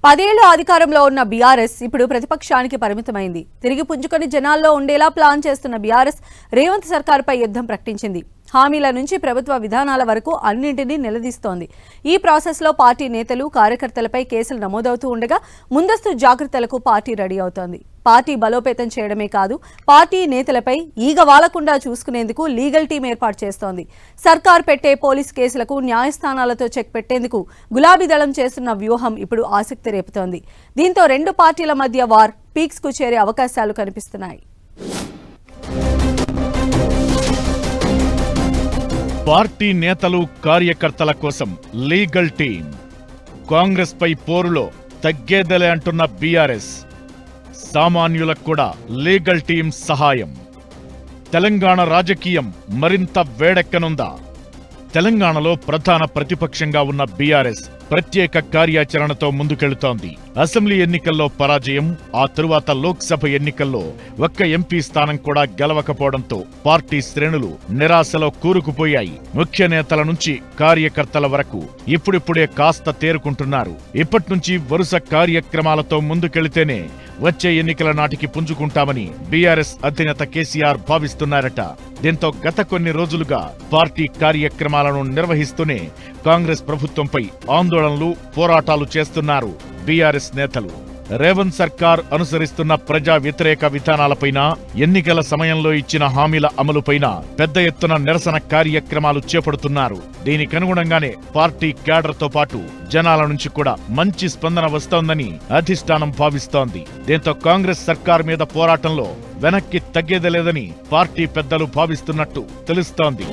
10 ఏళ్లు అధికారంలో ఉన్న బీఆర్ఎస్ ఇప్పుడు ప్రతిపక్షానికి పరిమితమైంది. తిరిగి పుంజుకొని జనాల్లో ఉండేలా ప్లాన్ చేస్తున్న బీఆర్ఎస్ రేవంత్ సర్కార్పై యుద్ధం ప్రకటించింది. హామీల నుంచి ప్రభుత్వ విధానాల వరకు అన్నింటినీ నిలదీస్తోంది. ఈ ప్రాసెస్లో పార్టీ నేతలు, కార్యకర్తలపై కేసులు నమోదవుతూ ఉండగా ముందస్తు జాగ్రత్తలకు పార్టీ రెడీ అవుతోంది. పార్టీ బలోపేతం చేయడమే కాదు, పార్టీ నేతలపై ఈగ వాలకుండా చూసుకునేందుకు లీగల్ టీం ఏర్పాటు చేస్తోంది. సర్కార్ పెట్టే పోలీసు కేసులకు న్యాయస్థానాలతో చెక్ పెట్టేందుకు గులాబీ దళం చేస్తున్న వ్యూహం ఇప్పుడు ఆసక్తి రేపుతోంది. దీంతో రెండు పార్టీల మధ్య వార్ పీక్స్ కు చేరే అవకాశాలు కనిపిస్తున్నాయి. పార్టీ నేతలు, కార్యకర్తల కోసం లీగల్ టీం. కాంగ్రెస్ పై పోరులో తగ్గేదలే అంటున్న బీఆర్ఎస్. సామాన్యులకు కూడా లీగల్ టీం సహాయం. తెలంగాణ రాజకీయం మరింత వేడెక్కనుందా? తెలంగాణలో ప్రధాన ప్రతిపక్షంగా ఉన్న బీఆర్ఎస్ ప్రత్యేక కార్యాచరణతో ముందుకెళుతోంది. అసెంబ్లీ ఎన్నికల్లో పరాజయం, ఆ తరువాత లోక్సభ ఎన్నికల్లో ఒక్క ఎంపీ స్థానం కూడా గెలవకపోవడంతో పార్టీ శ్రేణులు నిరాశలో కూరుకుపోయాయి. ముఖ్య నేతల నుంచి కార్యకర్తల వరకు ఇప్పుడిప్పుడే కాస్త తేరుకుంటున్నారు. ఇప్పట్నుంచి వరుస కార్యక్రమాలతో ముందుకెళితేనే వచ్చే ఎన్నికల నాటికి పుంజుకుంటామని బీఆర్ఎస్ అధినేత కేసీఆర్ భావిస్తున్నారట. దీంతో గత కొన్ని రోజులుగా పార్టీ కార్యక్రమాలను నిర్వహిస్తూనే కాంగ్రెస్ ప్రభుత్వంపై ఆందోళనలు, పోరాటాలు చేస్తున్నారు బీఆర్ఎస్ నేతలు. రేవంత్ సర్కార్ అనుసరిస్తున్న ప్రజా వ్యతిరేక విధానాలపైన, ఎన్నికల సమయంలో ఇచ్చిన హామీల అమలుపైన పెద్ద ఎత్తున నిరసన కార్యక్రమాలు చేపడుతున్నారు. దీనికనుగుణంగానే పార్టీ క్యాడర్తో పాటు జనాల నుంచి కూడా మంచి స్పందన వస్తోందని అధిష్టానం భావిస్తోంది. దీంతో కాంగ్రెస్ సర్కార్ మీద పోరాటంలో వెనక్కి తగ్గేదలేదని పార్టీ పెద్దలు భావిస్తున్నట్టు తెలుస్తోంది.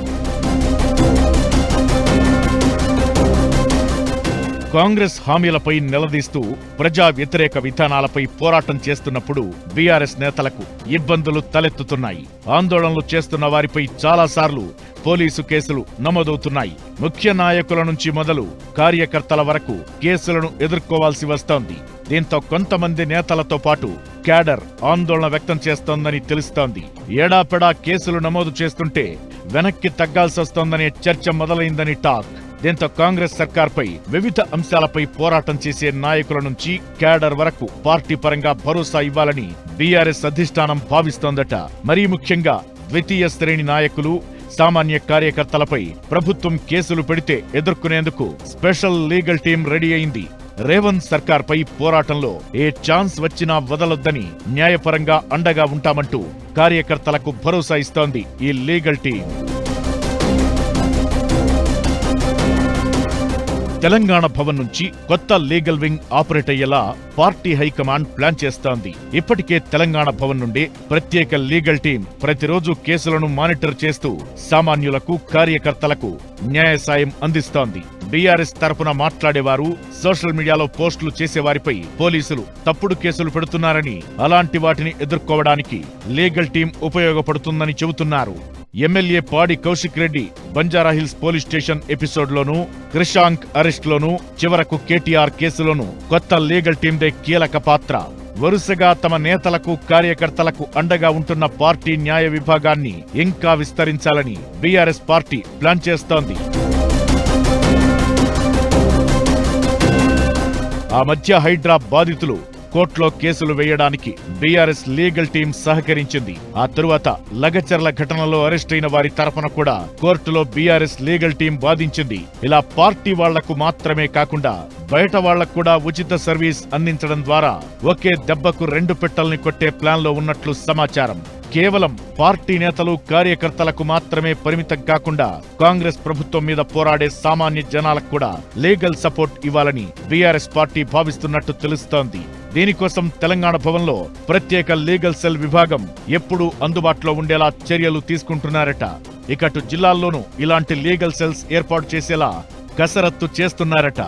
కాంగ్రెస్ హామీలపై నిలదీస్తూ ప్రజా వ్యతిరేక విధానాలపై పోరాటం చేస్తున్నప్పుడు బీఆర్ఎస్ నేతలకు ఇబ్బందులు తలెత్తుతున్నాయి. ఆందోళనలు చేస్తున్న వారిపై చాలాసార్లు పోలీసు కేసులు నమోదవుతున్నాయి. ముఖ్య నాయకుల నుంచి మొదలు కార్యకర్తల వరకు కేసులను ఎదుర్కోవాల్సి వస్తోంది. దీంతో కొంతమంది నేతలతో పాటు క్యాడర్ ఆందోళన వ్యక్తం చేస్తోందని తెలుస్తోంది. ఏడాపెడా కేసులు నమోదు చేస్తుంటే వెనక్కి తగ్గాల్సొస్తోందనే చర్చ మొదలైందని టాక్. దీంతో కాంగ్రెస్ సర్కార్పై వివిధ అంశాలపై పోరాటం చేసే నాయకుల నుంచి క్యాడర్ వరకు పార్టీ పరంగా భరోసా ఇవ్వాలని బీఆర్ఎస్ అధిష్టానం భావిస్తోందట. మరీ ముఖ్యంగా ద్వితీయ శ్రేణి నాయకులు, సామాన్య కార్యకర్తలపై ప్రభుత్వం కేసులు పెడితే ఎదుర్కొనేందుకు స్పెషల్ లీగల్ టీం రెడీ అయింది. రేవంత్ సర్కార్పై పోరాటంలో ఏ ఛాన్స్ వచ్చినా వదలొద్దని న్యాయపరంగా అండగా ఉంటామంటూ కార్యకర్తలకు భరోసా ఇస్తోంది ఈ లీగల్ టీం. తెలంగాణ భవన్ నుంచి కొత్త లీగల్ వింగ్ ఆపరేట్ అయ్యేలా పార్టీ హైకమాండ్ ప్లాన్ చేస్తోంది. ఇప్పటికే తెలంగాణ భవన్ నుండి ప్రత్యేక లీగల్ టీం ప్రతిరోజు కేసులను మానిటర్ చేస్తూ సామాన్యులకు, కార్యకర్తలకు న్యాయ సాయం అందిస్తోంది. బీఆర్ఎస్ తరపున మాట్లాడేవారు, సోషల్ మీడియాలో పోస్టులు చేసేవారిపై పోలీసులు తప్పుడు కేసులు పెడుతున్నారని, అలాంటి వాటిని ఎదుర్కోవడానికి లీగల్ టీం ఉపయోగపడుతుందని చెబుతున్నారు. ఎమ్మెల్యే పాడి కౌశిక్ రెడ్డి బంజారాహిల్స్ పోలీస్ స్టేషన్ ఎపిసోడ్లోనూ, క్రిషాంక్ అరెస్ట్లోనూ, చివరకు కేటీఆర్ కేసులోనూ కొత్త లీగల్ టీందే కీలక పాత్ర. వరుసగా తమ నేతలకు, కార్యకర్తలకు అండగా ఉంటున్న పార్టీ న్యాయ విభాగాన్ని ఇంకా విస్తరించాలని బీఆర్ఎస్ పార్టీ ప్లాన్ చేస్తోంది. ఆ మధ్య హైడ్రా బాధితులు కోర్టులో కేసులు వేయడానికి బీఆర్ఎస్ లీగల్ టీం సహకరించింది. ఆ తరువాత లగచర్ల ఘటనలో అరెస్ట్ అయిన వారి తరఫున కూడా కోర్టులో బీఆర్ఎస్ లీగల్ టీం వాదించింది. ఇలా పార్టీ వాళ్లకు మాత్రమే కాకుండా బయట వాళ్లకు కూడా ఉచిత సర్వీస్ అందించడం ద్వారా ఒకే దెబ్బకు రెండు పెట్టల్ని కొట్టే ప్లాన్లో ఉన్నట్లు సమాచారం. కేవలం పార్టీ నేతలు, కార్యకర్తలకు మాత్రమే పరిమితం కాకుండా కాంగ్రెస్ ప్రభుత్వం మీద పోరాడే సామాన్య జనాలకు కూడా లీగల్ సపోర్ట్ ఇవ్వాలని బీఆర్ఎస్ పార్టీ భావిస్తున్నట్టు తెలుస్తోంది. దీనికోసం తెలంగాణ భవన్లో ప్రత్యేక లీగల్ సెల్ విభాగం ఎప్పుడూ అందుబాటులో ఉండేలా చర్యలు తీసుకుంటున్నారట. ఇకటు జిల్లాల్లోనూ ఇలాంటి లీగల్ సెల్స్ ఏర్పాటు చేసేలా కసరత్తు చేస్తున్నారట.